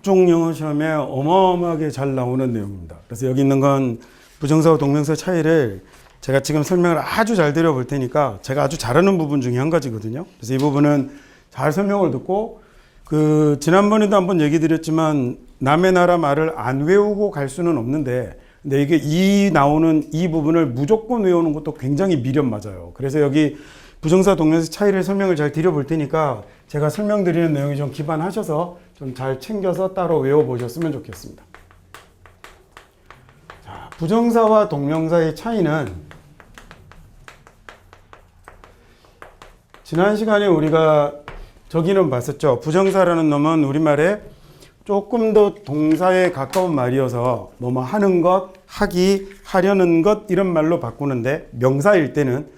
각종 영어 시험에 어마어마하게 잘 나오는 내용입니다. 그래서 여기 있는 건 부정사와 동명사 차이를 제가 지금 설명을 아주 잘 드려볼 테니까 제가 아주 잘하는 부분 중에 한 가지거든요. 그래서 이 부분은 잘 설명을 듣고 지난번에도 한번 얘기 드렸지만 남의 나라 말을 안 외우고 갈 수는 없는데 근데 이게 나오는 이 부분을 무조건 외우는 것도 굉장히 미련 맞아요. 그래서 여기 부정사 동명사 차이를 설명을 잘 드려볼 테니까 제가 설명드리는 내용이 좀 기반하셔서 좀 잘 챙겨서 따로 외워보셨으면 좋겠습니다. 자, 부정사와 동명사의 차이는 지난 시간에 우리가 저기는 봤었죠. 부정사라는 놈은 우리말에 조금 더 동사에 가까운 말이어서 뭐뭐 하는 것, 하기, 하려는 것 이런 말로 바꾸는데 명사일 때는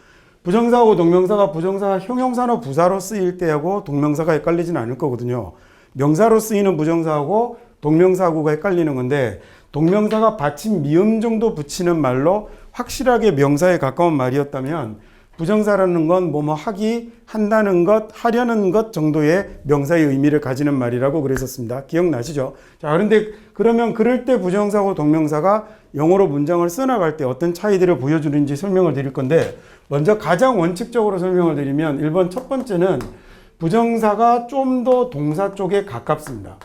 부정사하고 동명사가 부정사 형용사나 부사로 쓰일 때하고 동명사가 헷갈리지는 않을 거거든요. 명사로 쓰이는 부정사하고 동명사하고가 헷갈리는 건데 동명사가 받침 미음 정도 붙이는 말로 확실하게 명사에 가까운 말이었다면 부정사라는 건 뭐뭐 하기, 한다는 것, 하려는 것 정도의 명사의 의미를 가지는 말이라고 그랬었습니다. 기억나시죠? 자, 그러면 그럴 때 부정사하고 동명사가 영어로 문장을 써나갈 때 어떤 차이들을 보여주는지 설명을 드릴 건데 먼저 가장 원칙적으로 설명을 드리면 1번 첫 번째는 부정사가 좀 더 동사 쪽에 가깝습니다.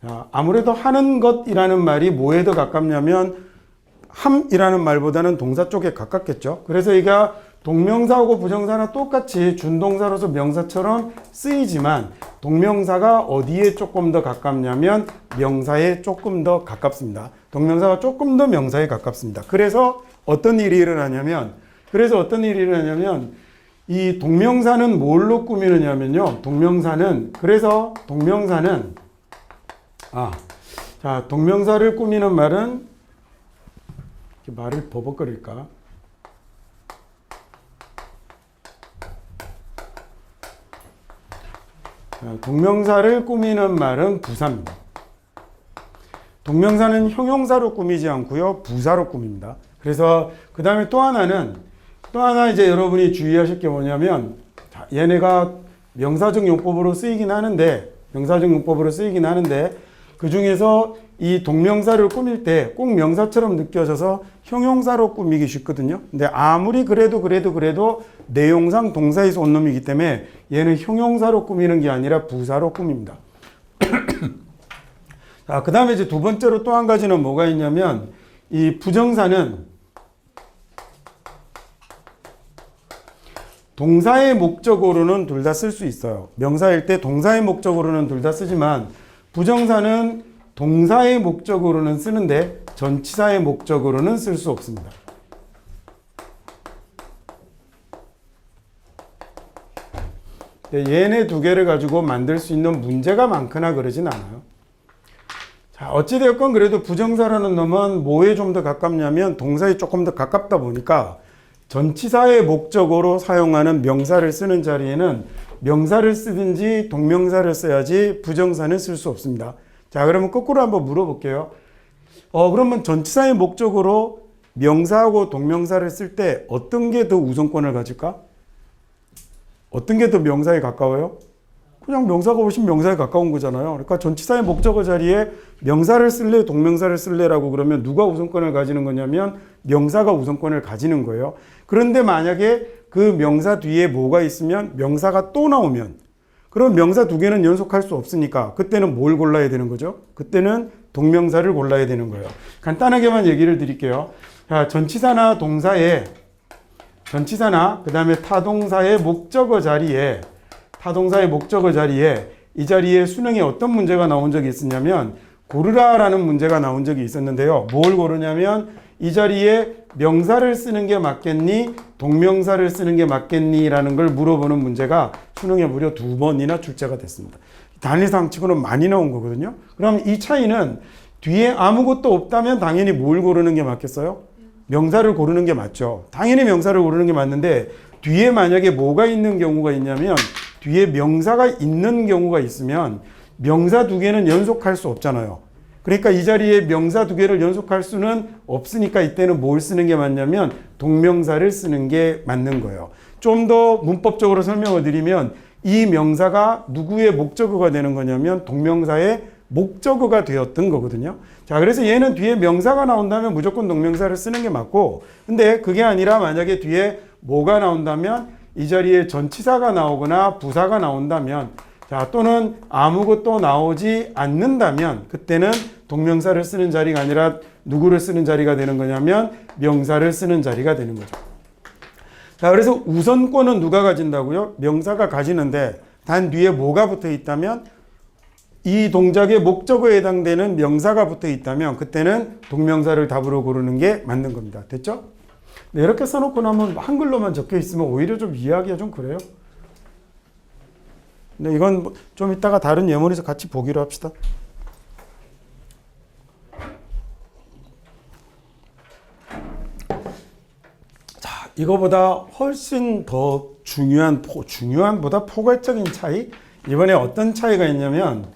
자, 아무래도 하는 것이라는 말이 뭐에 더 가깝냐면 함이라는 말보다는 동사 쪽에 가깝겠죠. 그래서 이가 동명사하고 부정사는 똑같이 준동사로서 명사처럼 쓰이지만 동명사가 어디에 조금 더 가깝냐면 명사에 조금 더 가깝습니다. 동명사가 조금 더 명사에 가깝습니다. 그래서 어떤 일이 일어나냐면 이 동명사는 뭘로 꾸미느냐면요. 동명사는 동명사를 꾸미는 말은 말을 버벅거릴까? 동명사를 꾸미는 말은 부사입니다. 동명사는 형용사로 꾸미지 않고요. 부사로 꾸밉니다. 그래서 그 다음에 또 하나 이제 여러분이 주의하실 게 뭐냐면 얘네가 명사적 용법으로 쓰이긴 하는데 그 중에서 이 동명사를 꾸밀 때 꼭 명사처럼 느껴져서 형용사로 꾸미기 쉽거든요. 근데 아무리 그래도 내용상 동사에서 온 놈이기 때문에 얘는 형용사로 꾸미는 게 아니라 부사로 꾸밉니다. 자, 그 다음에 이제 두 번째로 또 한 가지는 뭐가 있냐면 이 부정사는 동사의 목적으로는 둘 다 쓸 수 있어요. 명사일 때 동사의 목적으로는 둘 다 쓰지만 부정사는 동사의 목적으로는 쓰는데 전치사의 목적으로는 쓸 수 없습니다. 얘네 두 개를 가지고 만들 수 있는 문제가 많거나 그러진 않아요. 자, 어찌되었건 그래도 부정사라는 놈은 뭐에 좀 더 가깝냐면 동사에 조금 더 가깝다 보니까 전치사의 목적으로 사용하는 명사를 쓰는 자리에는 명사를 쓰든지 동명사를 써야지 부정사는 쓸 수 없습니다. 자, 그러면 거꾸로 한번 물어볼게요. 그러면 전치사의 목적으로 명사하고 동명사를 쓸 때 어떤 게 더 우선권을 가질까? 어떤 게 더 명사에 가까워요? 그냥 명사가 훨씬 명사에 가까운 거잖아요. 그러니까 전치사의 목적어 자리에 명사를 쓸래, 동명사를 쓸래라고 그러면 누가 우선권을 가지는 거냐면 명사가 우선권을 가지는 거예요. 그런데 만약에 그 명사 뒤에 뭐가 있으면 명사가 또 나오면 그럼 명사 두 개는 연속할 수 없으니까 그때는 뭘 골라야 되는 거죠? 그때는 동명사를 골라야 되는 거예요. 간단하게만 얘기를 드릴게요. 자, 전치사나 그 다음에 타동사의 목적어 자리에 이 자리에 수능에 어떤 문제가 나온 적이 있었냐면 고르라라는 문제가 나온 적이 있었는데요. 뭘 고르냐면 이 자리에 명사를 쓰는 게 맞겠니? 동명사를 쓰는 게 맞겠니? 라는 걸 물어보는 문제가 수능에 무려 2번이나 출제가 됐습니다. 단위상 치고는 많이 나온 거거든요. 그럼 이 차이는 뒤에 아무것도 없다면 당연히 뭘 고르는 게 맞겠어요? 명사를 고르는 게 맞죠. 당연히 명사를 고르는 게 맞는데 뒤에 만약에 뭐가 있는 경우가 있냐면 뒤에 명사가 있는 경우가 있으면 명사 두 개는 연속할 수 없잖아요. 그러니까 이 자리에 명사 두 개를 연속할 수는 없으니까 이때는 뭘 쓰는 게 맞냐면 동명사를 쓰는 게 맞는 거예요. 좀 더 문법적으로 설명을 드리면 이 명사가 누구의 목적어가 되는 거냐면 동명사의 목적어가 되었던 거거든요. 자, 그래서 얘는 뒤에 명사가 나온다면 무조건 동명사를 쓰는 게 맞고, 근데 그게 아니라 만약에 뒤에 뭐가 나온다면 이 자리에 전치사가 나오거나 부사가 나온다면, 자, 또는 아무것도 나오지 않는다면 그때는 동명사를 쓰는 자리가 아니라 누구를 쓰는 자리가 되는 거냐면 명사를 쓰는 자리가 되는 거죠. 자, 그래서 우선권은 누가 가진다고요? 명사가 가지는데 단 뒤에 뭐가 붙어 있다면, 이 동작의 목적어에 해당되는 명사가 붙어 있다면 그때는 동명사를 답으로 고르는 게 맞는 겁니다. 됐죠? 네, 이렇게 써놓고 나면 한글로만 적혀 있으면 오히려 좀 이해하기가 좀 그래요. 근데 이건 좀 이따가 다른 예문에서 같이 보기로 합시다. 자, 이거보다 훨씬 더 중요한보다 포괄적인 차이? 이번에 어떤 차이가 있냐면,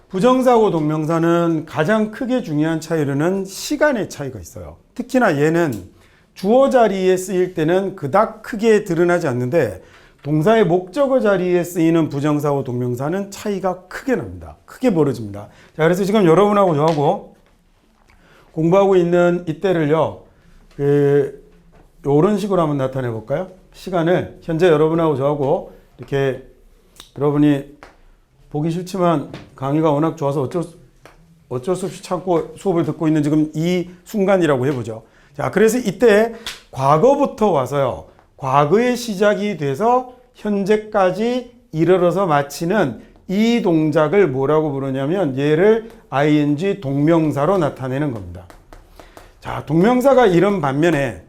부정사하고 동명사는 가장 크게 중요한 차이로는 시간의 차이가 있어요. 특히나 얘는 주어 자리에 쓰일 때는 그닥 크게 드러나지 않는데, 동사의 목적어 자리에 쓰이는 부정사하고 동명사는 차이가 크게 납니다. 크게 벌어집니다. 자, 그래서 지금 여러분하고 저하고 공부하고 있는 이때를요, 이런 식으로 한번 나타내 볼까요? 시간을 현재 여러분하고 저하고 이렇게, 여러분이 보기 싫지만 강의가 워낙 좋아서 어쩔 수 없이 참고 수업을 듣고 있는 지금 이 순간이라고 해보죠. 자, 그래서 이때 과거부터 와서요, 과거의 시작이 돼서 현재까지 이르러서 마치는 이 동작을 뭐라고 부르냐면 얘를 ing 동명사로 나타내는 겁니다. 자, 동명사가 이런 반면에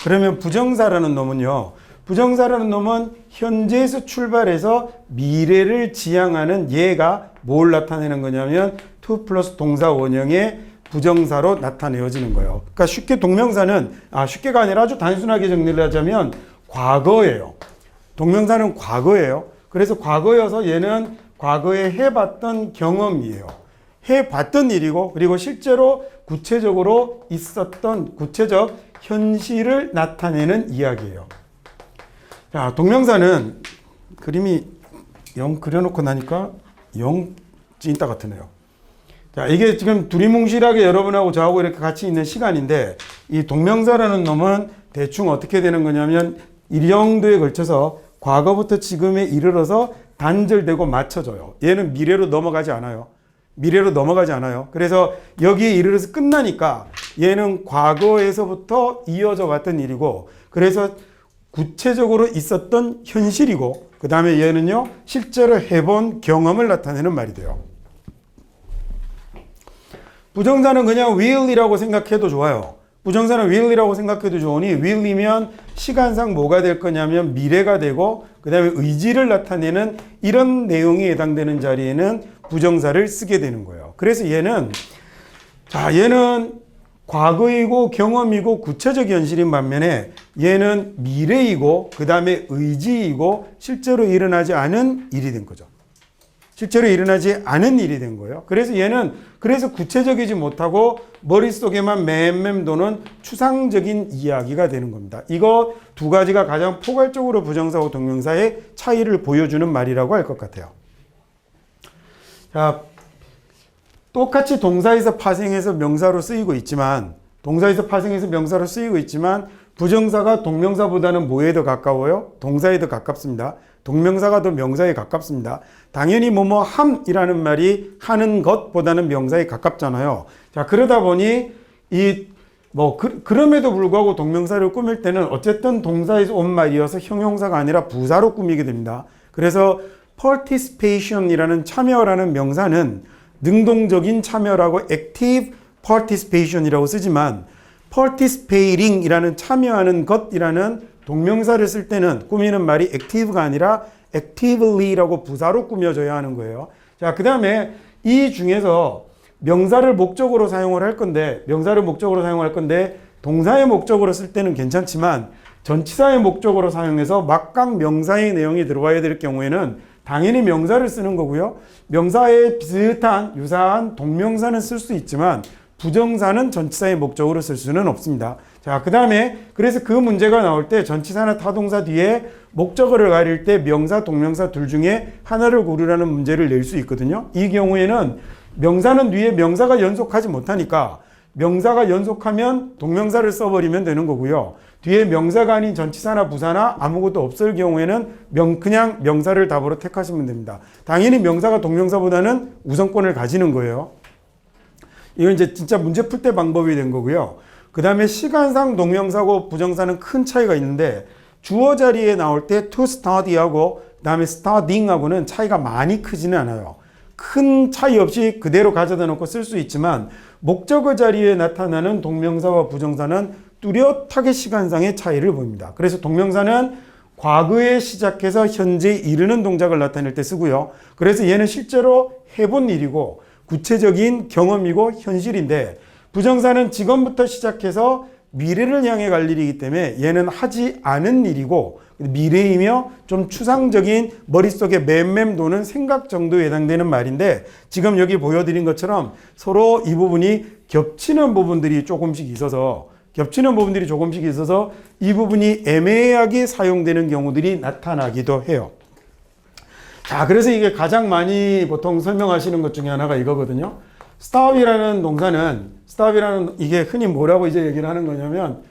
그러면 부정사라는 놈은요, 부정사라는 놈은 현재에서 출발해서 미래를 지향하는 얘가 뭘 나타내는 거냐면 to 플러스 동사 원형의 부정사로 나타내어지는 거예요. 그러니까 쉽게가 아니라 아주 단순하게 정리를 하자면 과거예요. 동명사는 과거예요. 그래서 과거여서 얘는 과거에 해봤던 경험이에요. 해봤던 일이고, 그리고 실제로 구체적으로 있었던 구체적 현실을 나타내는 이야기예요. 자, 동명사는 그림이 영 그려놓고 나니까 영 찐따 같으네요. 자, 이게 지금 두리뭉실하게 여러분하고 저하고 이렇게 같이 있는 시간인데, 이 동명사라는 놈은 대충 어떻게 되는 거냐면 이 정도에 걸쳐서 과거부터 지금에 이르러서 단절되고 맞춰져요. 얘는 미래로 넘어가지 않아요. 그래서 여기에 이르러서 끝나니까 얘는 과거에서부터 이어져 왔던 일이고, 그래서 구체적으로 있었던 현실이고, 그 다음에 얘는요, 실제로 해본 경험을 나타내는 말이 돼요. 부정사는 그냥 will이라고 생각해도 좋아요. 부정사는 will이라고 생각해도 좋으니, will이면 시간상 뭐가 될 거냐면 미래가 되고, 그 다음에 의지를 나타내는 이런 내용이 해당되는 자리에는 부정사를 쓰게 되는 거예요. 그래서 얘는 과거이고 경험이고 구체적 현실인 반면에 얘는 미래이고 그 다음에 의지이고 실제로 일어나지 않은 일이 된 거죠. 그래서 얘는 구체적이지 못하고 머릿속에만 맴맴 도는 추상적인 이야기가 되는 겁니다. 이거 두 가지가 가장 포괄적으로 부정사와 동명사의 차이를 보여주는 말이라고 할 것 같아요. 자, 똑같이 동사에서 파생해서 명사로 쓰이고 있지만, 부정사가 동명사보다는 뭐에 더 가까워요? 동사에 더 가깝습니다. 동명사가 더 명사에 가깝습니다. 당연히 함이라는 말이 하는 것보다는 명사에 가깝잖아요. 자, 그러다 보니 그럼에도 불구하고 동명사를 꾸밀 때는 어쨌든 동사에서 온 말이어서 형용사가 아니라 부사로 꾸미게 됩니다. 그래서 participation이라는 참여라는 명사는 능동적인 참여라고 active participation이라고 쓰지만, participating이라는 참여하는 것이라는 동명사를 쓸 때는 꾸미는 말이 active가 아니라 actively라고 부사로 꾸며져야 하는 거예요. 자, 그 다음에 이 중에서 명사를 목적으로 사용을 할 건데, 동사의 목적으로 쓸 때는 괜찮지만 전치사의 목적으로 사용해서 막강 명사의 내용이 들어와야 될 경우에는 당연히 명사를 쓰는 거고요. 명사에 유사한 동명사는 쓸 수 있지만 부정사는 전치사의 목적으로 쓸 수는 없습니다. 자, 그 다음에 그래서 그 문제가 나올 때 전치사나 타동사 뒤에 목적어를 가릴 때 명사, 동명사 둘 중에 하나를 고르라는 문제를 낼 수 있거든요. 이 경우에는 명사는 뒤에 명사가 연속하지 못하니까 명사가 연속하면 동명사를 써버리면 되는 거고요. 뒤에 명사가 아닌 전치사나 부사나 아무것도 없을 경우에는 그냥 명사를 답으로 택하시면 됩니다. 당연히 명사가 동명사보다는 우선권을 가지는 거예요. 이건 이제 진짜 문제 풀 때 방법이 된 거고요. 그 다음에 시간상 동명사고 부정사는 큰 차이가 있는데 주어 자리에 나올 때 to study하고 그 다음에 studying하고는 차이가 많이 크지는 않아요. 큰 차이 없이 그대로 가져다 놓고 쓸 수 있지만 목적어 자리에 나타나는 동명사와 부정사는 뚜렷하게 시간상의 차이를 보입니다. 그래서 동명사는 과거에 시작해서 현재에 이르는 동작을 나타낼 때 쓰고요. 그래서 얘는 실제로 해본 일이고 구체적인 경험이고 현실인데 부정사는 지금부터 시작해서 미래를 향해 갈 일이기 때문에 얘는 하지 않은 일이고 미래이며 좀 추상적인 머릿속에 맴맴 도는 생각 정도에 해당되는 말인데 지금 여기 보여드린 것처럼 서로 이 부분이 겹치는 부분들이 조금씩 있어서 이 부분이 애매하게 사용되는 경우들이 나타나기도 해요. 자, 그래서 이게 가장 많이 보통 설명하시는 것 중에 하나가 이거거든요. stop이라는 동사는 이게 흔히 뭐라고 이제 얘기를 하는 거냐면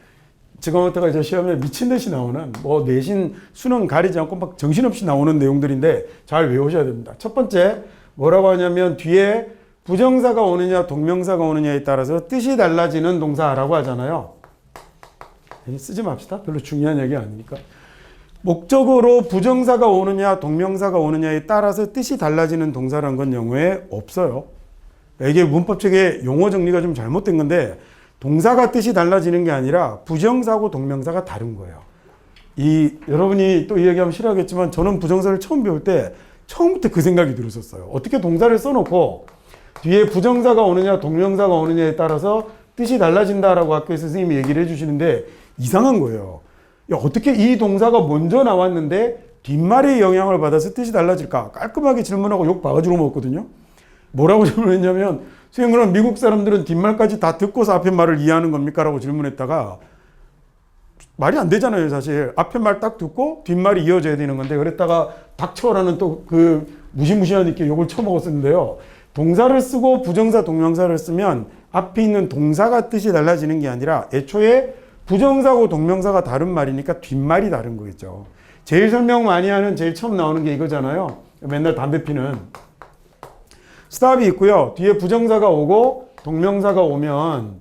지금부터가 이제 시험에 미친 듯이 나오는 뭐 내신 수능 가리지 않고 막 정신없이 나오는 내용들인데 잘 외우셔야 됩니다. 첫 번째 뭐라고 하냐면 뒤에 부정사가 오느냐 동명사가 오느냐에 따라서 뜻이 달라지는 동사라고 하잖아요. 쓰지 맙시다. 별로 중요한 얘기 아니니까. 목적으로 부정사가 오느냐 동명사가 오느냐에 따라서 뜻이 달라지는 동사라는 건 영어에 없어요. 이게 문법책의 용어 정리가 좀 잘못된 건데 동사가 뜻이 달라지는 게 아니라 부정사하고 동명사가 다른 거예요. 여러분이 또 이 얘기하면 싫어하겠지만 저는 부정사를 처음 배울 때 처음부터 그 생각이 들었었어요. 어떻게 동사를 써놓고 뒤에 부정사가 오느냐 동명사가 오느냐에 따라서 뜻이 달라진다라고 학교에서 선생님이 얘기를 해주시는데 이상한 거예요. 야, 어떻게 이 동사가 먼저 나왔는데 뒷말의 영향을 받아서 뜻이 달라질까? 깔끔하게 질문하고 욕 바가지로 먹었거든요. 뭐라고 질문했냐면 선생님 그럼 미국 사람들은 뒷말까지 다 듣고서 앞에 말을 이해하는 겁니까? 라고 질문했다가 말이 안 되잖아요 사실. 앞에 말 딱 듣고 뒷말이 이어져야 되는 건데 그랬다가 닥쳐라는 또 그 무시무시한 있게 욕을 쳐먹었었는데요. 동사를 쓰고 부정사 동명사를 쓰면 앞에 있는 동사가 뜻이 달라지는 게 아니라 애초에 부정사고 동명사가 다른 말이니까 뒷말이 다른 거겠죠. 제일 설명 많이 하는 제일 처음 나오는 게 이거잖아요. 맨날 담배 피는 스탑이 있고요. 뒤에 부정사가 오고 동명사가 오면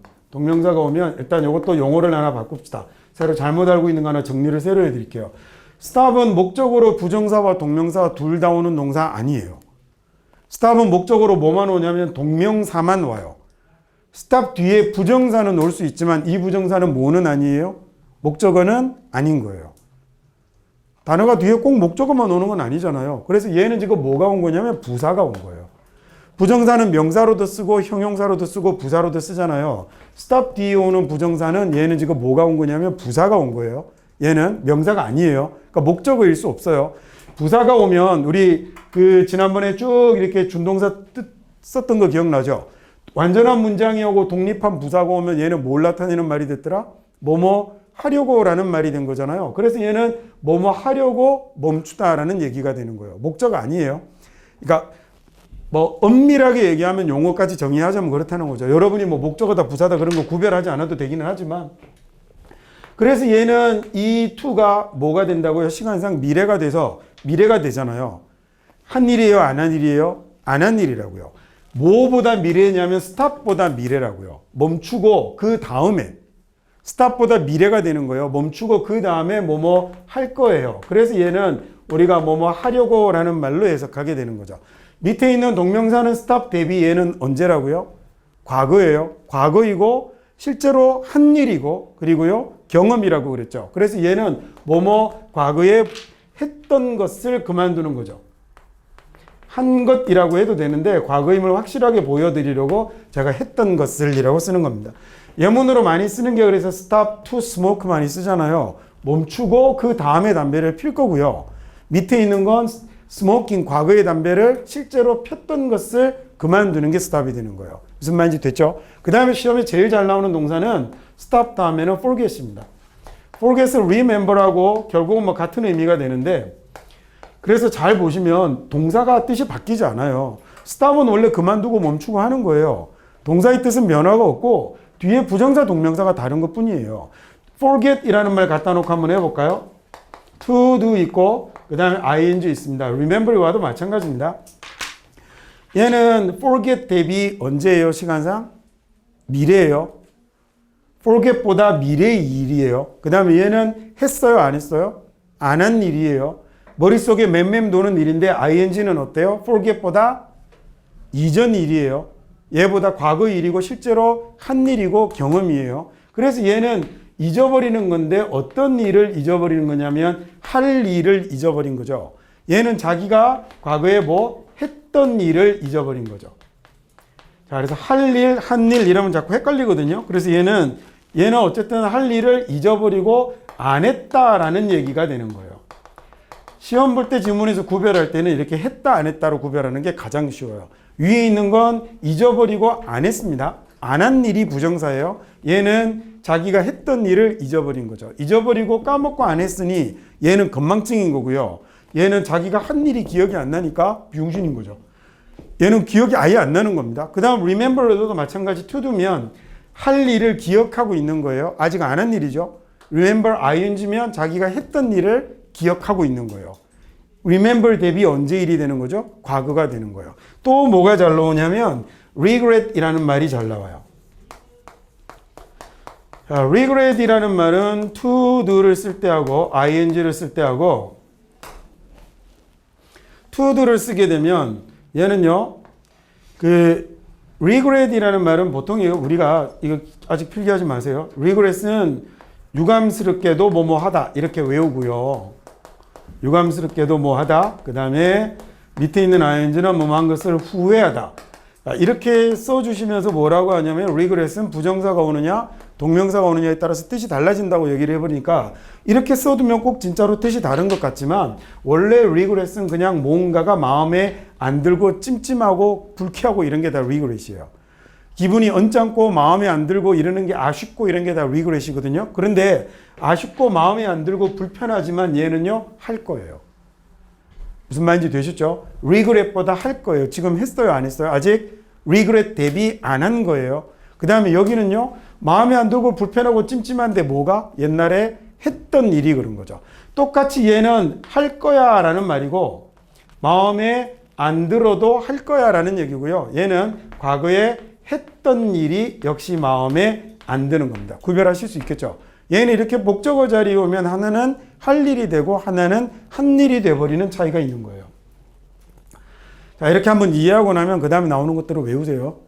일단 이것도 용어를 하나 바꿉시다. 새로 잘못 알고 있는 거 하나 정리를 새로 해드릴게요. 스탑은 목적으로 부정사와 동명사 둘 다 오는 동사 아니에요. 스탑은 목적으로 뭐만 오냐면 동명사만 와요. 스탑 뒤에 부정사는 올 수 있지만 이 부정사는 뭐는 아니에요? 목적어는 아닌 거예요. 단어가 뒤에 꼭 목적어만 오는 건 아니잖아요. 그래서 얘는 지금 뭐가 온 거냐면 부사가 온 거예요. 부정사는 명사로도 쓰고 형용사로도 쓰고 부사로도 쓰잖아요. stop 뒤에 오는 부정사는 얘는 지금 뭐가 온 거냐면 부사가 온 거예요. 얘는 명사가 아니에요. 그러니까 목적어일 수 없어요. 부사가 오면 우리 지난번에 쭉 이렇게 준동사 썼던 거 기억나죠? 완전한 문장이 오고 독립한 부사가 오면 얘는 뭘 나타내는 말이 됐더라? 뭐뭐 하려고 라는 말이 된 거잖아요. 그래서 얘는 뭐뭐 하려고 멈추다라는 얘기가 되는 거예요. 목적 아니에요. 그러니까 뭐 엄밀하게 얘기하면 용어까지 정의하자면 그렇다는 거죠. 여러분이 뭐 목적어다 부사다 그런 거 구별하지 않아도 되기는 하지만 그래서 얘는 이 to가 뭐가 된다고요? 시간상 미래가 되잖아요. 한 일이에요? 안 한 일이에요? 안 한 일이라고요. 뭐보다 미래냐면 stop보다 미래라고요. 멈추고 그 다음에 stop보다 미래가 되는 거예요. 멈추고 그 다음에 뭐뭐 할 거예요. 그래서 얘는 우리가 뭐뭐 하려고 라는 말로 해석하게 되는 거죠. 밑에 있는 동명사는 stop 대비 얘는 언제라고요? 과거예요. 과거이고 실제로 한 일이고 그리고요 경험이라고 그랬죠. 그래서 얘는 뭐뭐 과거에 했던 것을 그만두는 거죠. 한 것이라고 해도 되는데 과거임을 확실하게 보여드리려고 제가 했던 것을이라고 쓰는 겁니다. 예문으로 많이 쓰는 게 그래서 stop to smoke 많이 쓰잖아요. 멈추고 그 다음에 담배를 필 거고요. 밑에 있는 건 스모킹 과거의 담배를 실제로 폈던 것을 그만두는 게 스탑이 되는 거예요. 무슨 말인지 됐죠? 그 다음에 시험에 제일 잘 나오는 동사는 stop 다음에는 forget입니다. forget을 remember하고 결국은 뭐 같은 의미가 되는데 그래서 잘 보시면 동사가 뜻이 바뀌지 않아요. stop은 원래 그만두고 멈추고 하는 거예요. 동사의 뜻은 변화가 없고 뒤에 부정사 동명사가 다른 것 뿐이에요. forget이라는 말 갖다 놓고 한번 해볼까요? to do 있고 그 다음에 ing 있습니다. remember와도 마찬가지입니다. 얘는 forget 대비 언제예요? 시간상? 미래예요. forget보다 미래의 일이에요. 그 다음에 얘는 했어요? 안 했어요? 안 한 일이에요. 머릿속에 맴맴 도는 일인데 ing는 어때요? forget보다 이전 일이에요. 얘보다 과거 일이고 실제로 한 일이고 경험이에요. 그래서 얘는 잊어버리는 건데 어떤 일을 잊어버리는 거냐면 할 일을 잊어버린 거죠. 얘는 자기가 과거에 뭐 했던 일을 잊어버린 거죠. 자, 그래서 할 일, 한 일 이러면 자꾸 헷갈리거든요. 그래서 얘는 어쨌든 할 일을 잊어버리고 안 했다라는 얘기가 되는 거예요. 시험 볼 때 지문에서 구별할 때는 이렇게 했다, 안 했다로 구별하는 게 가장 쉬워요. 위에 있는 건 잊어버리고 안 했습니다. 안 한 일이 부정사예요. 얘는 자기가 했던 일을 잊어버린 거죠. 잊어버리고 까먹고 안 했으니 얘는 건망증인 거고요. 얘는 자기가 한 일이 기억이 안 나니까 비용신인 거죠. 얘는 기억이 아예 안 나는 겁니다. 그 다음 remember에도 마찬가지 to do면 할 일을 기억하고 있는 거예요. 아직 안 한 일이죠. remember ing면 자기가 했던 일을 기억하고 있는 거예요. remember 대비 언제 일이 되는 거죠? 과거가 되는 거예요. 또 뭐가 잘 나오냐면 regret이라는 말이 잘 나와요. 자, regret이라는 말은 to do를 쓸 때 하고 ing를 쓸 때 하고 to do를 쓰게 되면 얘는요. 그 regret이라는 말은 보통 우리가 이거 아직 필기하지 마세요. regret은 유감스럽게도 뭐뭐 하다 이렇게 외우고요. 유감스럽게도 뭐 하다. 그 다음에 밑에 있는 ing는 뭐한 것을 후회하다. 이렇게 써주시면서 뭐라고 하냐면 regret은 부정사가 오느냐 동명사가 오느냐에 따라서 뜻이 달라진다고 얘기를 해버리니까 이렇게 써두면 꼭 진짜로 뜻이 다른 것 같지만 원래 regret은 그냥 뭔가가 마음에 안 들고 찜찜하고 불쾌하고 이런 게 다 regret이에요. 기분이 언짢고 마음에 안 들고 이러는 게 아쉽고 이런 게 다 regret이거든요. 그런데 아쉽고 마음에 안 들고 불편하지만 얘는요 할 거예요. 무슨 말인지 되셨죠? regret보다 할 거예요. 지금 했어요? 안 했어요? 아직 regret 대비 안 한 거예요. 그 다음에 여기는요 마음에 안 들고 불편하고 찜찜한데 뭐가? 옛날에 했던 일이 그런 거죠. 똑같이 얘는 할 거야 라는 말이고 마음에 안 들어도 할 거야 라는 얘기고요. 얘는 과거에 했던 일이 역시 마음에 안 드는 겁니다. 구별하실 수 있겠죠. 얘는 이렇게 목적어 자리에 오면 하나는 할 일이 되고 하나는 한 일이 돼버리는 차이가 있는 거예요. 자, 이렇게 한번 이해하고 나면 그 다음에 나오는 것들을 외우세요.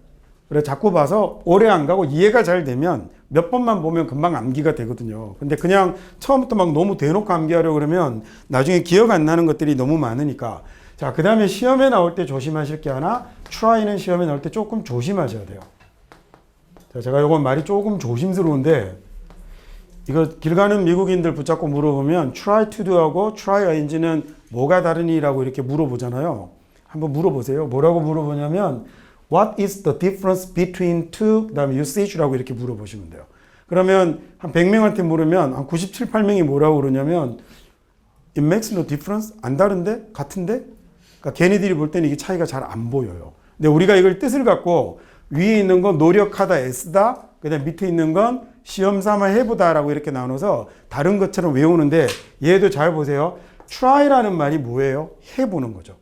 그래 자꾸 봐서 오래 안 가고 이해가 잘 되면 몇 번만 보면 금방 암기가 되거든요. 근데 그냥 처음부터 막 너무 대놓고 암기하려고 그러면 나중에 기억 안 나는 것들이 너무 많으니까. 자, 그 다음에 시험에 나올 때 조심하실 게 하나, try는 시험에 나올 때 조금 조심하셔야 돼요. 자, 제가 이건 말이 조금 조심스러운데 이거 길 가는 미국인들 붙잡고 물어보면 try to do하고 try ing는 뭐가 다르니라고 이렇게 물어보잖아요. 한번 물어보세요. 뭐라고 물어보냐면 What is the difference between to 그 다음에 usage라고 이렇게 물어보시면 돼요. 그러면 한 100명한테 물으면 한 97, 8명이 뭐라고 그러냐면 It makes no difference? 안 다른데? 같은데? 그러니까 걔네들이 볼 때는 이게 차이가 잘 안 보여요. 근데 우리가 이걸 뜻을 갖고 위에 있는 건 노력하다, 애쓰다, 그 다음 밑에 있는 건 시험 삼아 해보다라고 이렇게 나눠서 다른 것처럼 외우는데 얘도 잘 보세요. try라는 말이 뭐예요? 해보는 거죠.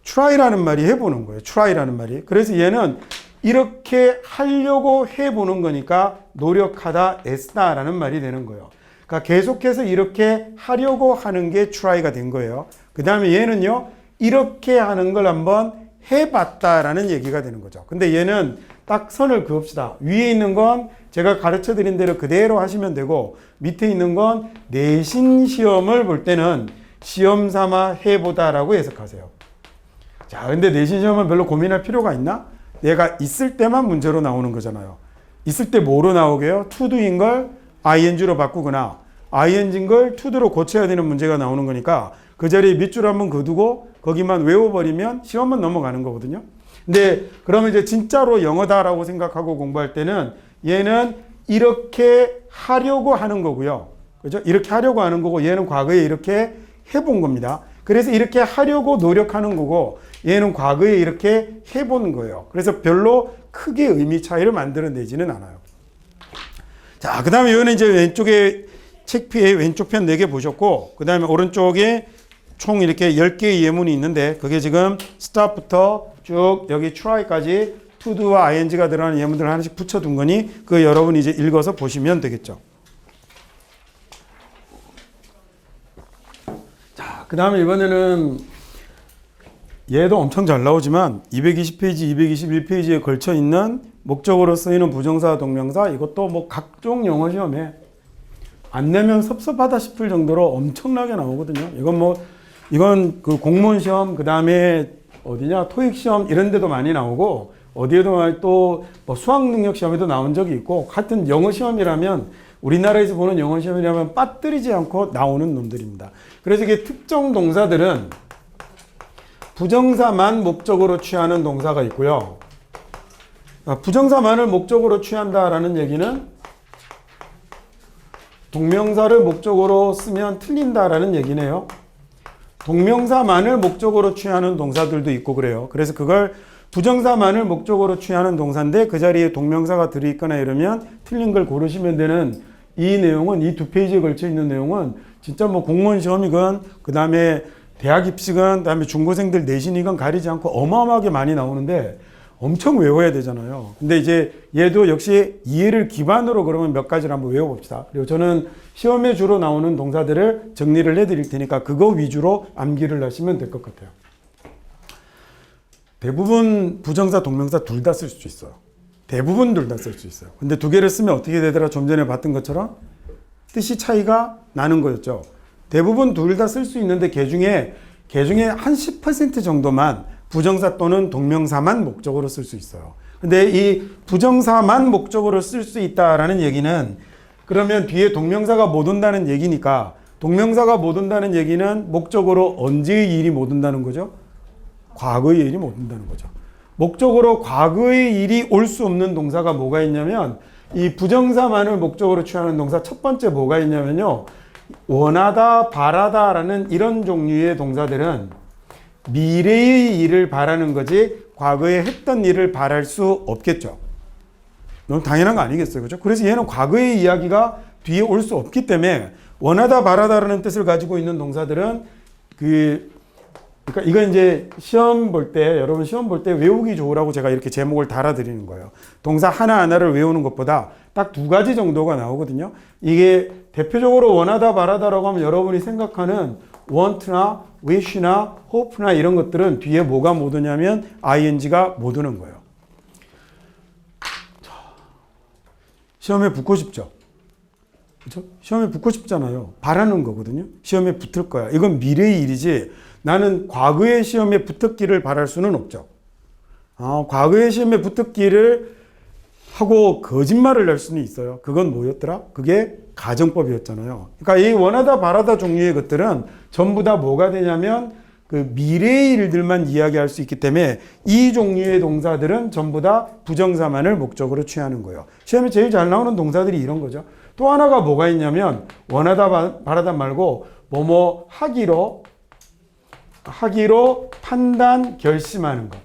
try라는 말이 해보는 거예요. try라는 말이. 그래서 얘는 이렇게 하려고 해보는 거니까 노력하다, 애쓰다라는 말이 되는 거예요. 그러니까 계속해서 이렇게 하려고 하는 게 try가 된 거예요. 그 다음에 얘는요, 이렇게 하는 걸 한번 해봤다라는 얘기가 되는 거죠. 근데 얘는 딱 선을 그읍시다. 위에 있는 건 제가 가르쳐 드린 대로 그대로 하시면 되고 밑에 있는 건 내신 시험을 볼 때는 시험 삼아 해보다라고 해석하세요. 자, 근데 내신 시험은 별로 고민할 필요가 있나? 얘가 있을 때만 문제로 나오는 거잖아요. 있을 때 뭐로 나오게요? to do인 걸 ing로 바꾸거나 ing인 걸 to do로 고쳐야 되는 문제가 나오는 거니까 그 자리에 밑줄 한번 그두고 거기만 외워버리면 시험은 넘어가는 거거든요. 근데 그러면 이제 진짜로 영어다라고 생각하고 공부할 때는 얘는 이렇게 하려고 하는 거고요. 그죠? 이렇게 하려고 하는 거고 얘는 과거에 이렇게 해본 겁니다. 그래서 이렇게 하려고 노력하는 거고 얘는 과거에 이렇게 해본 거예요. 그래서 별로 크게 의미 차이를 만들어내지는 않아요. 자, 그 다음에 이거는 이제 왼쪽에 책피에 왼쪽 편 4개 보셨고, 그 다음에 오른쪽에 총 이렇게 10개의 예문이 있는데, 그게 지금 start부터 쭉 여기 try까지 to do와 ing가 들어가는 예문들을 하나씩 붙여둔 거니, 그 여러분이 이제 읽어서 보시면 되겠죠. 자, 그 다음에 이번에는 얘도 엄청 잘 나오지만 220페이지, 221페이지에 걸쳐 있는 목적으로 쓰이는 부정사, 동명사, 이것도 뭐 각종 영어 시험에 안 내면 섭섭하다 싶을 정도로 엄청나게 나오거든요. 이건 그 공무원 시험, 그 다음에 어디냐, 토익 시험 이런 데도 많이 나오고, 어디에도 많이 또 뭐 수학 능력 시험에도 나온 적이 있고, 하여튼 영어 시험이라면, 우리나라에서 보는 영어 시험이라면 빠뜨리지 않고 나오는 놈들입니다. 그래서 이게 특정 동사들은 부정사만 목적으로 취하는 동사가 있고요. 부정사만을 목적으로 취한다라는 얘기는 동명사를 목적으로 쓰면 틀린다라는 얘기네요. 동명사만을 목적으로 취하는 동사들도 있고 그래요. 그래서 그걸 부정사만을 목적으로 취하는 동사인데 그 자리에 동명사가 들어있거나 이러면 틀린 걸 고르시면 되는 이 내용은, 이 2페이지에 걸쳐 있는 내용은 진짜 뭐 공무원 시험이건, 그 다음에 대학 입시건, 그 다음에 중고생들 내신이건 가리지 않고 어마어마하게 많이 나오는데 엄청 외워야 되잖아요. 근데 이제 얘도 역시 이해를 기반으로 그러면 몇 가지를 한번 외워봅시다. 그리고 저는 시험에 주로 나오는 동사들을 정리를 해드릴 테니까 그거 위주로 암기를 하시면 될 것 같아요. 대부분 부정사, 동명사 둘 다 쓸 수 있어요. 대부분 둘 다 쓸 수 있어요. 근데 두 개를 쓰면 어떻게 되더라? 좀 전에 봤던 것처럼 뜻이 차이가 나는 거였죠. 대부분 둘 다 쓸 수 있는데 개 중에 한 10% 정도만 부정사 또는 동명사만 목적으로 쓸 수 있어요. 근데 이 부정사만 목적으로 쓸 수 있다라는 얘기는 그러면 뒤에 동명사가 못 온다는 얘기니까, 동명사가 못 온다는 얘기는 목적으로 언제의 일이 못 온다는 거죠? 과거의 일이 못 온다는 거죠. 목적으로 과거의 일이 올 수 없는 동사가 뭐가 있냐면, 이 부정사만을 목적으로 취하는 동사 첫 번째 뭐가 있냐면요, 원하다, 바라다라는 이런 종류의 동사들은 미래의 일을 바라는 거지 과거에 했던 일을 바랄 수 없겠죠. 너무 당연한 거 아니겠어요, 그죠? 그래서 얘는 과거의 이야기가 뒤에 올 수 없기 때문에 원하다, 바라다라는 뜻을 가지고 있는 동사들은 그러니까 이건 이제 시험 볼 때, 여러분 시험 볼 때 외우기 좋으라고 제가 이렇게 제목을 달아드리는 거예요. 동사 하나하나를 외우는 것보다 딱 2가지 정도가 나오거든요. 이게 대표적으로 원하다, 바라다라고 하면 여러분이 생각하는 want나 wish나 hope나 이런 것들은 뒤에 뭐가 못 오냐면 ing가 못 오는 거예요. 시험에 붙고 싶죠? 그렇죠? 시험에 붙고 싶잖아요. 바라는 거거든요. 시험에 붙을 거야. 이건 미래의 일이지 나는 과거의 시험에 붙었기를 바랄 수는 없죠. 과거의 시험에 붙었기를 하고 거짓말을 할 수는 있어요. 그건 뭐였더라? 그게 가정법이었잖아요. 그러니까 이 원하다, 바라다 종류의 것들은 전부 다 뭐가 되냐면 그 미래의 일들만 이야기할 수 있기 때문에 이 종류의 동사들은 전부 다 부정사만을 목적으로 취하는 거예요. 시험에 제일 잘 나오는 동사들이 이런 거죠. 또 하나가 뭐가 있냐면 원하다, 바라다 말고 뭐뭐 하기로 판단, 결심하는 것.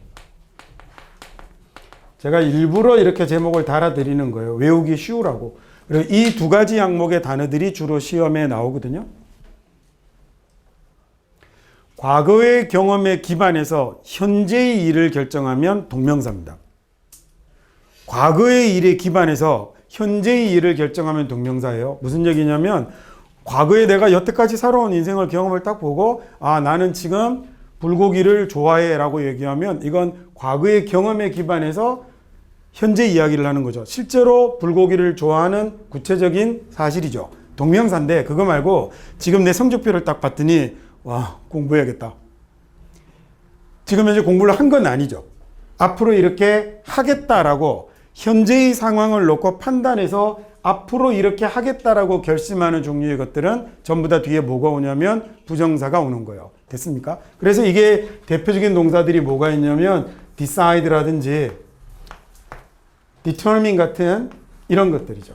제가 일부러 이렇게 제목을 달아드리는 거예요. 외우기 쉬우라고. 그리고 이 2가지 항목의 단어들이 주로 시험에 나오거든요. 과거의 경험에 기반해서 현재의 일을 결정하면 동명사입니다. 과거의 일에 기반해서 현재의 일을 결정하면 동명사예요. 무슨 얘기냐면 과거에 내가 여태까지 살아온 인생을 경험을 딱 보고 나는 지금 불고기를 좋아해 라고 얘기하면 이건 과거의 경험에 기반해서 현재 이야기를 하는 거죠. 실제로 불고기를 좋아하는 구체적인 사실이죠. 동명사인데 그거 말고 지금 내 성적표를 딱 봤더니 와, 공부해야겠다. 지금 현재 공부를 한 건 아니죠. 앞으로 이렇게 하겠다라고 현재의 상황을 놓고 판단해서 앞으로 이렇게 하겠다라고 결심하는 종류의 것들은 전부 다 뒤에 뭐가 오냐면 부정사가 오는 거예요. 됐습니까? 그래서 이게 대표적인 동사들이 뭐가 있냐면 decide라든지 determine 같은 이런 것들이죠.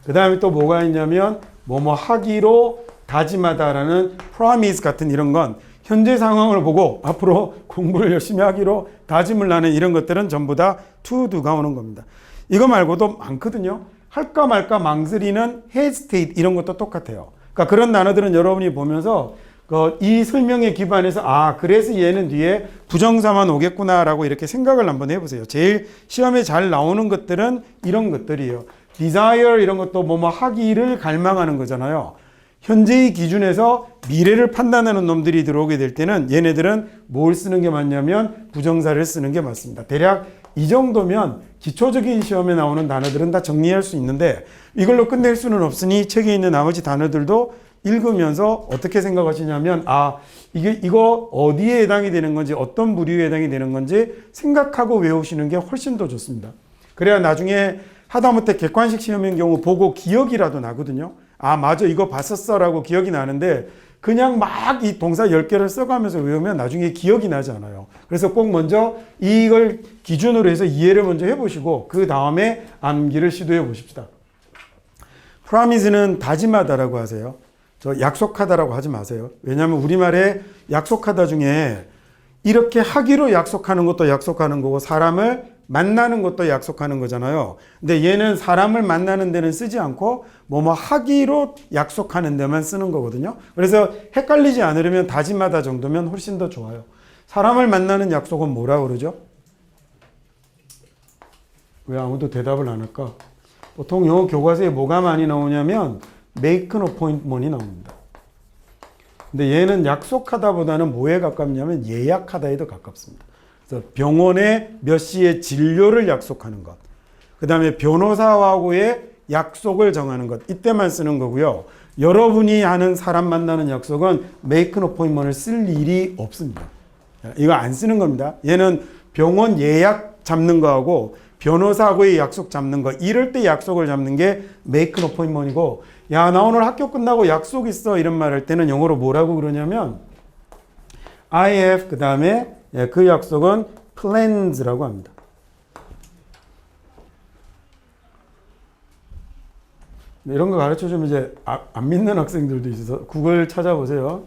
그 다음에 또 뭐가 있냐면 뭐뭐 하기로 다짐하다라는 promise 같은 이런 건 현재 상황을 보고 앞으로 공부를 열심히 하기로 다짐을 하는 이런 것들은 전부 다 to do가 오는 겁니다. 이거 말고도 많거든요. 할까 말까 망설이는 hesitate 이런 것도 똑같아요. 그러니까 그런 단어들은 여러분이 보면서 이 설명에 기반해서 그래서 얘는 뒤에 부정사만 오겠구나라고 이렇게 생각을 한번 해보세요. 제일 시험에 잘 나오는 것들은 이런 것들이에요. desire 이런 것도 뭐뭐 하기를 갈망하는 거잖아요. 현재의 기준에서 미래를 판단하는 놈들이 들어오게 될 때는 얘네들은 뭘 쓰는 게 맞냐면 부정사를 쓰는 게 맞습니다. 대략 이 정도면 기초적인 시험에 나오는 단어들은 다 정리할 수 있는데 이걸로 끝낼 수는 없으니 책에 있는 나머지 단어들도 읽으면서 어떻게 생각하시냐면 이거 어디에 해당이 되는 건지 어떤 부류에 해당이 되는 건지 생각하고 외우시는 게 훨씬 더 좋습니다. 그래야 나중에 하다못해 객관식 시험인 경우 보고 기억이라도 나거든요. 맞아 이거 봤었어 라고 기억이 나는데 그냥 막 이 동사 10개를 써가면서 외우면 나중에 기억이 나지 않아요. 그래서 꼭 먼저 이걸 기준으로 해서 이해를 먼저 해보시고 그 다음에 암기를 시도해 보십시다. promise는 다짐하다라고 하세요. 저 약속하다라고 하지 마세요. 왜냐하면 우리말에 약속하다 중에 이렇게 하기로 약속하는 것도 약속하는 거고 사람을 만나는 것도 약속하는 거잖아요. 근데 얘는 사람을 만나는 데는 쓰지 않고 뭐뭐 하기로 약속하는 데만 쓰는 거거든요. 그래서 헷갈리지 않으려면 다짐하다 정도면 훨씬 더 좋아요. 사람을 만나는 약속은 뭐라고 그러죠? 왜 아무도 대답을 안 할까? 보통 영어 교과서에 뭐가 많이 나오냐면 make an appointment이 나옵니다. 근데 얘는 약속하다보다는 뭐에 가깝냐면 예약하다에 더 가깝습니다. 그래서 병원에 몇 시에 진료를 약속하는 것. 그 다음에 변호사하고의 약속을 정하는 것. 이때만 쓰는 거고요. 여러분이 하는 사람 만나는 약속은 make an appointment을 쓸 일이 없습니다. 이거 안 쓰는 겁니다. 얘는 병원 예약 잡는 거하고 변호사하고의 약속 잡는 거. 이럴 때 약속을 잡는 게 make an appointment이고 야, 나 오늘 학교 끝나고 약속 있어. 이런 말 할 때는 영어로 뭐라고 그러냐면 I have 그 다음에 그 약속은 plans라고 합니다. 이런 거 가르쳐주면 이제 안 믿는 학생들도 있어서 구글 찾아보세요.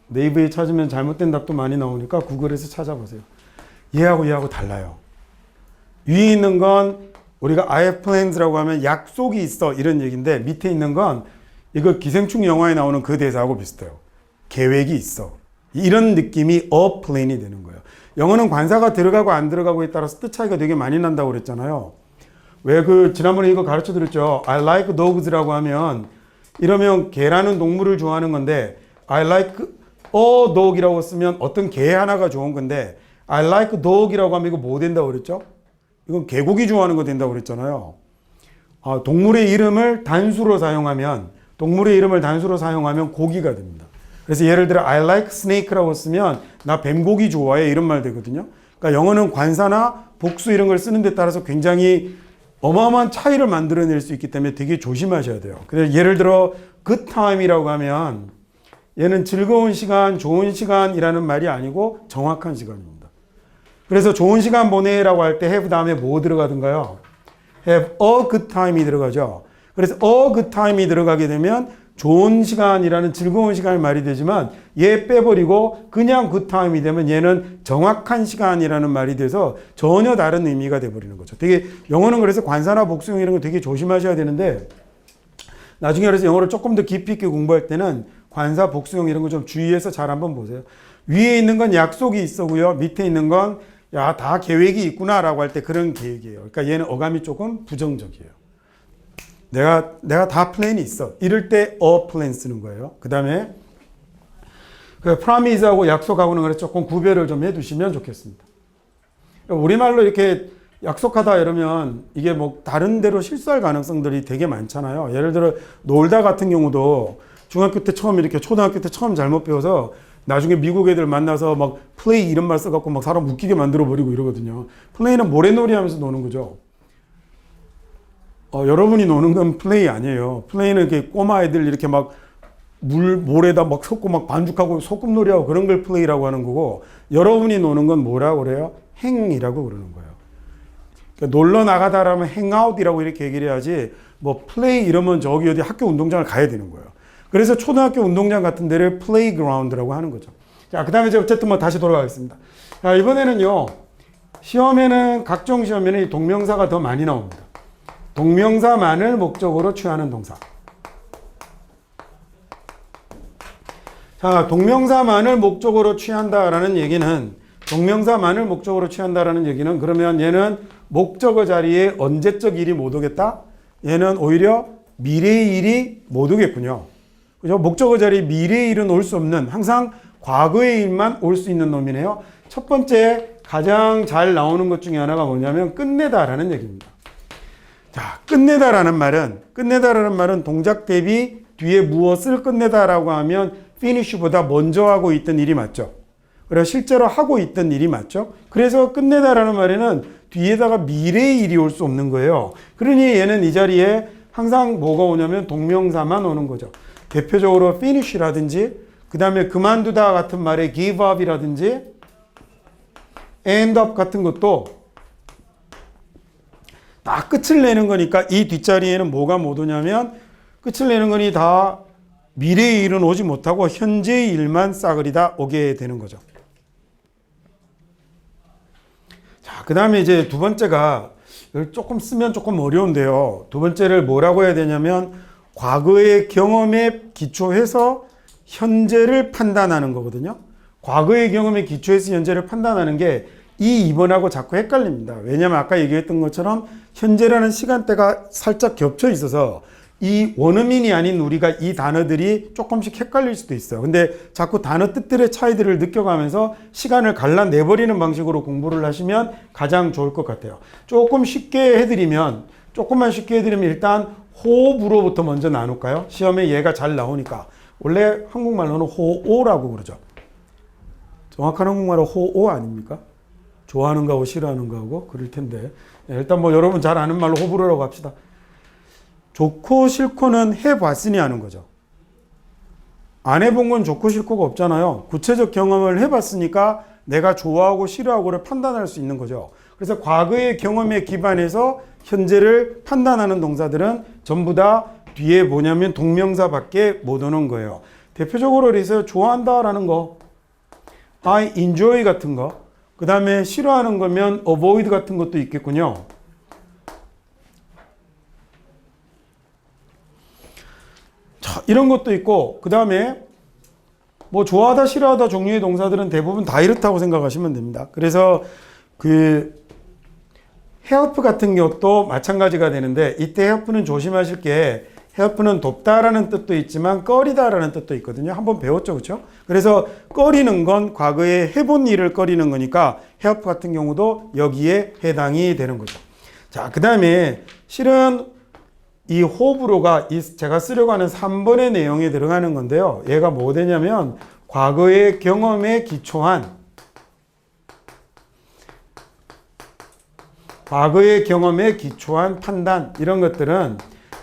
네이버에 찾으면 잘못된 답도 많이 나오니까 구글에서 찾아보세요. 얘하고 달라요. 위에 있는 건 우리가 I have plans라고 하면 약속이 있어 이런 얘기인데 밑에 있는 건 이거 기생충 영화에 나오는 그 대사하고 비슷해요. 계획이 있어. 이런 느낌이 a plan이 되는 거예요. 영어는 관사가 들어가고 안 들어가고에 따라서 뜻 차이가 되게 많이 난다고 그랬잖아요. 왜 지난번에 이거 가르쳐 드렸죠. I like dogs라고 하면 이러면 개라는 동물을 좋아하는 건데 I like a dog이라고 쓰면 어떤 개 하나가 좋은 건데 I like dog이라고 하면 이거 뭐 된다고 그랬죠? 이건 개고기 좋아하는 거 된다고 그랬잖아요. 동물의 이름을 단수로 사용하면 고기가 됩니다. 그래서 예를 들어 I like snake라고 쓰면 나 뱀고기 좋아해 이런 말 되거든요. 그러니까 영어는 관사나 복수 이런 걸 쓰는 데 따라서 굉장히 어마어마한 차이를 만들어낼 수 있기 때문에 되게 조심하셔야 돼요. 그래서 예를 들어 good time이라고 하면 얘는 즐거운 시간, 좋은 시간이라는 말이 아니고 정확한 시간입니다. 그래서 좋은 시간 보내라고 할 때 have 다음에 뭐 들어가든가요? have a good time이 들어가죠. 그래서 a good time이 들어가게 되면 좋은 시간이라는 즐거운 시간이 말이 되지만 얘 빼버리고 그냥 good time이 되면 얘는 정확한 시간이라는 말이 돼서 전혀 다른 의미가 돼버리는 거죠. 되게 영어는 그래서 관사나 복수형 이런 거 되게 조심하셔야 되는데 나중에 그래서 영어를 조금 더 깊이 있게 공부할 때는 관사, 복수형 이런 거 좀 주의해서 잘 한번 보세요. 위에 있는 건 약속이 있어고요. 밑에 있는 건 야, 다 계획이 있구나 라고 할 때 그런 계획이에요. 그러니까 얘는 어감이 조금 부정적이에요. 내가 다 플랜이 있어. 이럴 때 a plan 쓰는 거예요. 그 다음에 promise하고 약속하고는 그래서 조금 구별을 좀 해두시면 좋겠습니다. 우리말로 이렇게 약속하다 이러면 이게 뭐 다른 데로 실수할 가능성들이 되게 많잖아요. 예를 들어 놀다 같은 경우도 중학교 때 처음 이렇게 초등학교 때 처음 잘못 배워서 나중에 미국 애들 만나서 막 플레이 이런 말 써갖고 막 사람 웃기게 만들어 버리고 이러거든요. 플레이는 모래놀이 하면서 노는 거죠. 여러분이 노는 건 플레이 아니에요. 플레이는 이렇게 꼬마 애들 이렇게 막 모래다 막 섞고 막 반죽하고 소꿉놀이하고 그런 걸 플레이라고 하는 거고 여러분이 노는 건 뭐라고 그래요? 행이라고 그러는 거예요. 그러니까 놀러 나가다라면 행아웃이라고 이렇게 얘기를 해야지 뭐 플레이 이러면 저기 어디 학교 운동장을 가야 되는 거예요. 그래서 초등학교 운동장 같은 데를 플레이그라운드라고 하는 거죠. 자, 그 다음에 이제 어쨌든 뭐 다시 돌아가겠습니다. 자, 이번에는요, 시험에는, 각종 시험에는 이 동명사가 더 많이 나옵니다. 동명사만을 목적으로 취하는 동사. 자, 동명사만을 목적으로 취한다라는 얘기는, 동명사만을 목적으로 취한다라는 얘기는, 그러면 얘는 목적어 자리에 언제적 일이 못 오겠다? 얘는 오히려 미래의 일이 못 오겠군요. 그죠? 목적어 자리에 미래의 일은 올 수 없는, 항상 과거의 일만 올 수 있는 놈이네요. 첫 번째 가장 잘 나오는 것 중에 하나가 뭐냐면 끝내다라는 얘기입니다. 자, 끝내다라는 말은 동작 대비 뒤에 무엇을 끝내다라고 하면 finish보다 먼저 하고 있던 일이 맞죠. 그래서 실제로 하고 있던 일이 맞죠. 그래서 끝내다라는 말에는 뒤에다가 미래의 일이 올 수 없는 거예요. 그러니 얘는 이 자리에 항상 뭐가 오냐면 동명사만 오는 거죠. 대표적으로 finish라든지, 그 다음에 그만두다 같은 말에 give up이라든지, end up 같은 것도 다 끝을 내는 거니까 이 뒷자리에는 뭐가 못 오냐면, 끝을 내는 거니 다 미래의 일은 오지 못하고 현재의 일만 싸그리다 오게 되는 거죠. 자, 그 다음에 이제 두 번째가, 이걸 조금 쓰면 조금 어려운데요. 두 번째를 뭐라고 해야 되냐면, 과거의 경험에 기초해서 현재를 판단하는 거거든요. 과거의 경험에 기초해서 현재를 판단하는 게 이 2번하고 자꾸 헷갈립니다. 왜냐하면 아까 얘기했던 것처럼 현재라는 시간대가 살짝 겹쳐 있어서 이 원어민이 아닌 우리가 이 단어들이 조금씩 헷갈릴 수도 있어요. 근데 자꾸 단어 뜻들의 차이들을 느껴가면서 시간을 갈라내버리는 방식으로 공부를 하시면 가장 좋을 것 같아요. 조금만 쉽게 해드리면 일단 호흡으로부터 먼저 나눌까요? 시험에 얘가 잘 나오니까. 원래 한국말로는 호오라고 그러죠. 정확한 한국말은 호오 아닙니까? 좋아하는 거하고 싫어하는 거하고 그럴 텐데. 일단 뭐 여러분 잘 아는 말로 호불호라고 합시다. 좋고 싫고는 해봤으니 하는 거죠. 안 해본 건 좋고 싫고가 없잖아요. 구체적 경험을 해봤으니까 내가 좋아하고 싫어하고를 판단할 수 있는 거죠. 그래서 과거의 경험에 기반해서 현재를 판단하는 동사들은 전부 다 뒤에 뭐냐면 동명사밖에 못 오는 거예요. 대표적으로 그래서 좋아한다라는 거, I enjoy 같은 거, 그 다음에 싫어하는 거면 avoid 같은 것도 있겠군요. 자, 이런 것도 있고, 그 다음에 뭐 좋아하다 싫어하다 종류의 동사들은 대부분 다 이렇다고 생각하시면 됩니다. 그래서 그 help 같은 것도 마찬가지가 되는데, 이때 help는 조심하실 게, help는 돕다라는 뜻도 있지만 꺼리다라는 뜻도 있거든요. 한번 배웠죠, 그렇죠? 그래서 꺼리는 건 과거에 해본 일을 꺼리는 거니까 help 같은 경우도 여기에 해당이 되는 거죠. 자, 그 다음에 실은 이 호불호가 제가 쓰려고 하는 3번의 내용에 들어가는 건데요. 얘가 뭐 되냐면 과거의 경험에 기초한 판단, 이런 것들은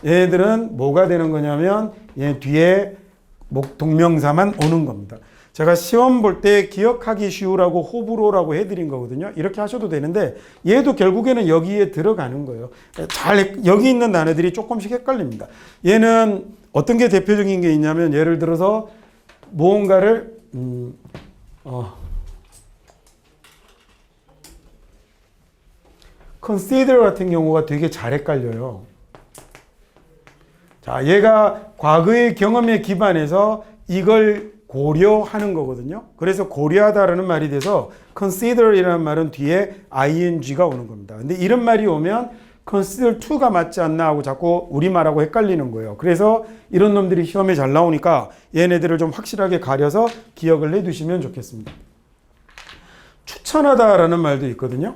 얘들은 뭐가 되는 거냐면 얘 뒤에 동명사만 오는 겁니다. 제가 시험 볼 때 기억하기 쉬우라고 호불호라고 해드린 거거든요. 이렇게 하셔도 되는데 얘도 결국에는 여기에 들어가는 거예요. 여기 있는 단어들이 조금씩 헷갈립니다. 얘는 어떤 게 대표적인 게 있냐면, 예를 들어서 무언가를 consider 같은 경우가 되게 잘 헷갈려요. 자, 얘가 과거의 경험에 기반해서 이걸 고려하는 거거든요. 그래서 고려하다라는 말이 돼서 consider이라는 말은 뒤에 ing가 오는 겁니다. 근데 이런 말이 오면 consider to가 맞지 않나 하고 자꾸 우리말하고 헷갈리는 거예요. 그래서 이런 놈들이 시험에 잘 나오니까 얘네들을 좀 확실하게 가려서 기억을 해두시면 좋겠습니다. 추천하다라는 말도 있거든요.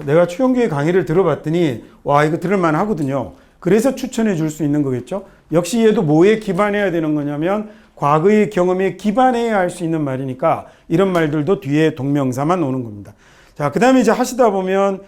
내가 추영규의 강의를 들어봤더니 와, 이거 들을만 하거든요. 그래서 추천해 줄 수 있는 거겠죠. 역시 얘도 뭐에 기반해야 되는 거냐면 과거의 경험에 기반해야 할 수 있는 말이니까 이런 말들도 뒤에 동명사만 오는 겁니다. 자, 그 다음에 이제 하시다 보면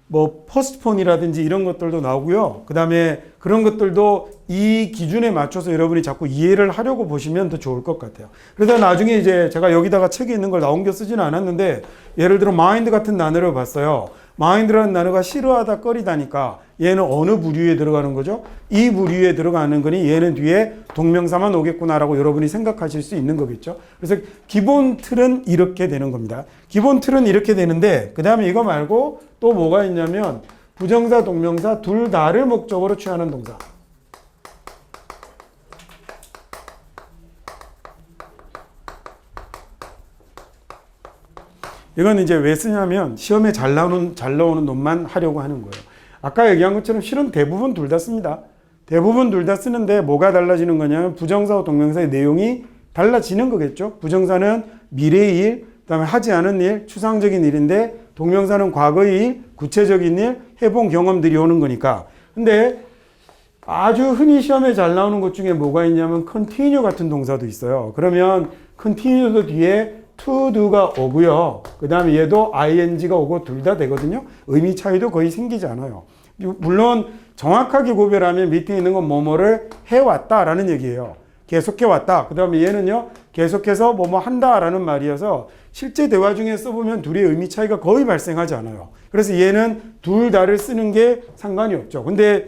뭐 postpone이라든지 이런 것들도 나오고요. 그 다음에 그런 것들도 이 기준에 맞춰서 여러분이 자꾸 이해를 하려고 보시면 더 좋을 것 같아요. 그러다 나중에 이제 제가 여기다가 책에 있는 걸 다 옮겨 쓰지는 않았는데, 예를 들어 mind 같은 단어를 봤어요. mind라는 단어가 싫어하다, 꺼리다니까 얘는 어느 부류에 들어가는 거죠? 이 부류에 들어가는 거니 얘는 뒤에 동명사만 오겠구나라고 여러분이 생각하실 수 있는 거겠죠. 그래서 기본 틀은 이렇게 되는 겁니다. 기본 틀은 이렇게 되는데 그 다음에 이거 말고 또 뭐가 있냐면 부정사, 동명사 둘 다를 목적으로 취하는 동사. 이건 이제 왜 쓰냐면 시험에 잘 나오는 놈만 하려고 하는 거예요. 아까 얘기한 것처럼 실은 대부분 둘 다 씁니다. 대부분 둘 다 쓰는데 뭐가 달라지는 거냐면 부정사와 동명사의 내용이 달라지는 거겠죠. 부정사는 미래의 일, 그다음에 하지 않은 일, 추상적인 일인데 동명사는 과거의 일, 구체적인 일, 해본 경험들이 오는 거니까. 근데 아주 흔히 시험에 잘 나오는 것 중에 뭐가 있냐면 continue 같은 동사도 있어요. 그러면 continue도 뒤에 to do가 오고요. 그 다음에 얘도 ing가 오고 둘 다 되거든요. 의미 차이도 거의 생기지 않아요. 물론 정확하게 구별하면 밑에 있는 건 뭐뭐를 해왔다라는 얘기예요. 계속해왔다. 그 다음에 얘는요. 계속해서 뭐뭐 한다라는 말이어서 실제 대화 중에 써보면 둘의 의미 차이가 거의 발생하지 않아요. 그래서 얘는 둘 다를 쓰는 게 상관이 없죠. 근데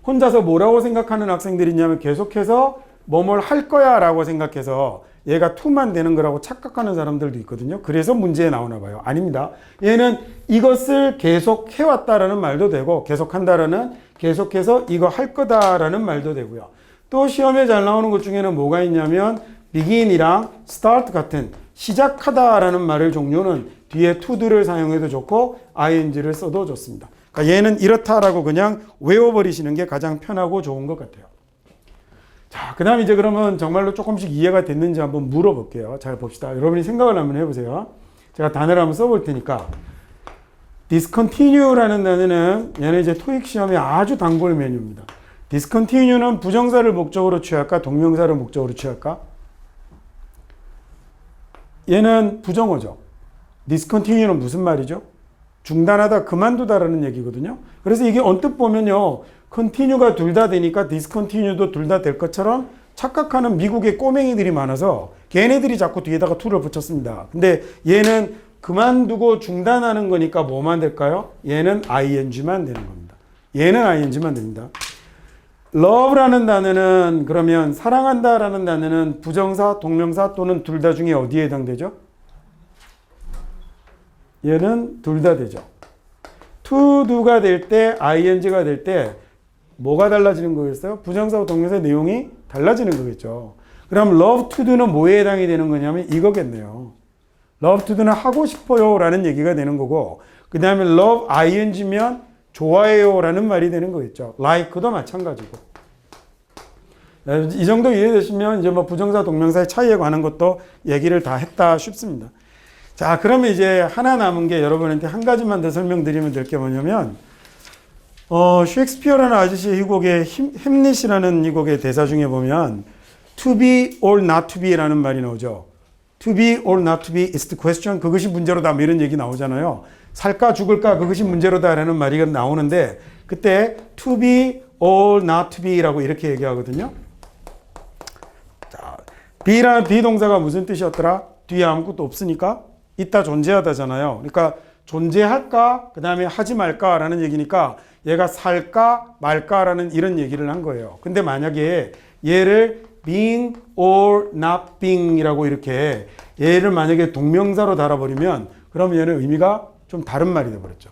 혼자서 뭐라고 생각하는 학생들이 있냐면 계속해서 뭐뭘 할 거야 라고 생각해서 얘가 to만 되는 거라고 착각하는 사람들도 있거든요. 그래서 문제에 나오나 봐요. 아닙니다. 얘는 이것을 계속 해왔다라는 말도 되고 계속한다라는 계속해서 이거 할 거다라는 말도 되고요. 또 시험에 잘 나오는 것 중에는 뭐가 있냐면 begin이랑 start 같은 시작하다라는 말을 종류는 뒤에 to를 사용해도 좋고 ing를 써도 좋습니다. 그러니까 얘는 이렇다라고 그냥 외워버리시는 게 가장 편하고 좋은 것 같아요. 자, 그 다음에 이제 그러면 정말로 조금씩 이해가 됐는지 한번 물어볼게요. 잘 봅시다. 여러분이 생각을 한번 해보세요. 제가 단어를 한번 써볼 테니까. discontinue라는 단어는 얘는 이제 토익 시험에 아주 단골 메뉴입니다. discontinue는 부정사를 목적으로 취할까? 동명사를 목적으로 취할까? 얘는 부정어죠. discontinue는 무슨 말이죠? 중단하다, 그만두다라는 얘기거든요. 그래서 이게 언뜻 보면요. continue가 둘 다 되니까 discontinue도 둘 다 될 것처럼 착각하는 미국의 꼬맹이들이 많아서 걔네들이 자꾸 뒤에다가 to를 붙였습니다. 근데 얘는 그만두고 중단하는 거니까 뭐만 될까요? 얘는 ing만 되는 겁니다. 얘는 ing만 됩니다. love라는 단어는 그러면 사랑한다라는 단어는 부정사, 동명사 또는 둘 다 중에 어디에 해당되죠? 얘는 둘 다 되죠. to do가 될 때, ing가 될 때 뭐가 달라지는 거겠어요? 부정사와 동명사의 내용이 달라지는 거겠죠. 그럼 love to do는 뭐에 해당이 되는 거냐면 이거겠네요. love to do는 하고 싶어요 라는 얘기가 되는 거고 그 다음에 love ing면 좋아해요 라는 말이 되는 거겠죠. like도 마찬가지고. 이 정도 이해되시면 이제 뭐 부정사 동명사의 차이에 관한 것도 얘기를 다 했다 싶습니다. 자, 그러면 이제 하나 남은 게 여러분한테 한 가지만 더 설명드리면 될 게 뭐냐면 셰익스피어라는 아저씨의 이 곡의 햄릿이라는 이 곡의 대사 중에 보면 to be or not to be 라는 말이 나오죠. to be or not to be is the question. 그것이 문제로다. 뭐 이런 얘기 나오잖아요. 살까 죽을까 그것이 문제로다 라는 말이 나오는데 그때 to be or not to be 라고 이렇게 얘기하거든요. 자, be라는 비동사가 무슨 뜻이었더라? 뒤에 아무것도 없으니까 있다 존재하다잖아요. 그러니까 존재할까 그 다음에 하지 말까 라는 얘기니까 얘가 살까 말까라는 이런 얘기를 한 거예요. 근데 만약에 얘를 being or not being 이라고 이렇게 얘를 만약에 동명사로 달아버리면 그럼 얘는 의미가 좀 다른 말이 돼버렸죠.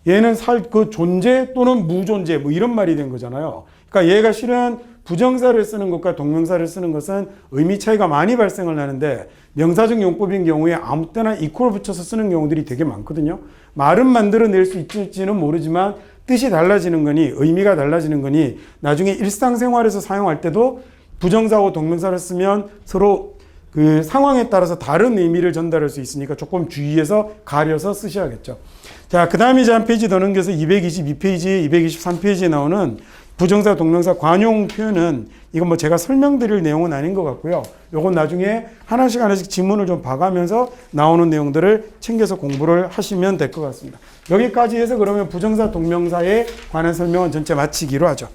얘는 그 존재 또는 무존재 뭐 이런 말이 된 거잖아요. 그러니까 얘가 실은 부정사를 쓰는 것과 동명사를 쓰는 것은 의미 차이가 많이 발생을 하는데 명사적 용법인 경우에 아무 때나 equal 붙여서 쓰는 경우들이 되게 많거든요. 말은 만들어낼 수 있을지는 모르지만 뜻이 달라지는 거니 의미가 달라지는 거니 나중에 일상생활에서 사용할 때도 부정사하고 동명사를 쓰면 서로 그 상황에 따라서 다른 의미를 전달할 수 있으니까 조금 주의해서 가려서 쓰셔야겠죠. 자, 그 다음에 이제 한 페이지 더 넘겨서 222페이지, 223페이지에 나오는 부정사, 동명사 관용 표현은 이건 뭐 제가 설명드릴 내용은 아닌 것 같고요. 요건 나중에 하나씩 지문을 좀 봐가면서 나오는 내용들을 챙겨서 공부를 하시면 될 것 같습니다. 여기까지 해서 그러면 부정사, 동명사에 관한 설명은 전체 마치기로 하죠.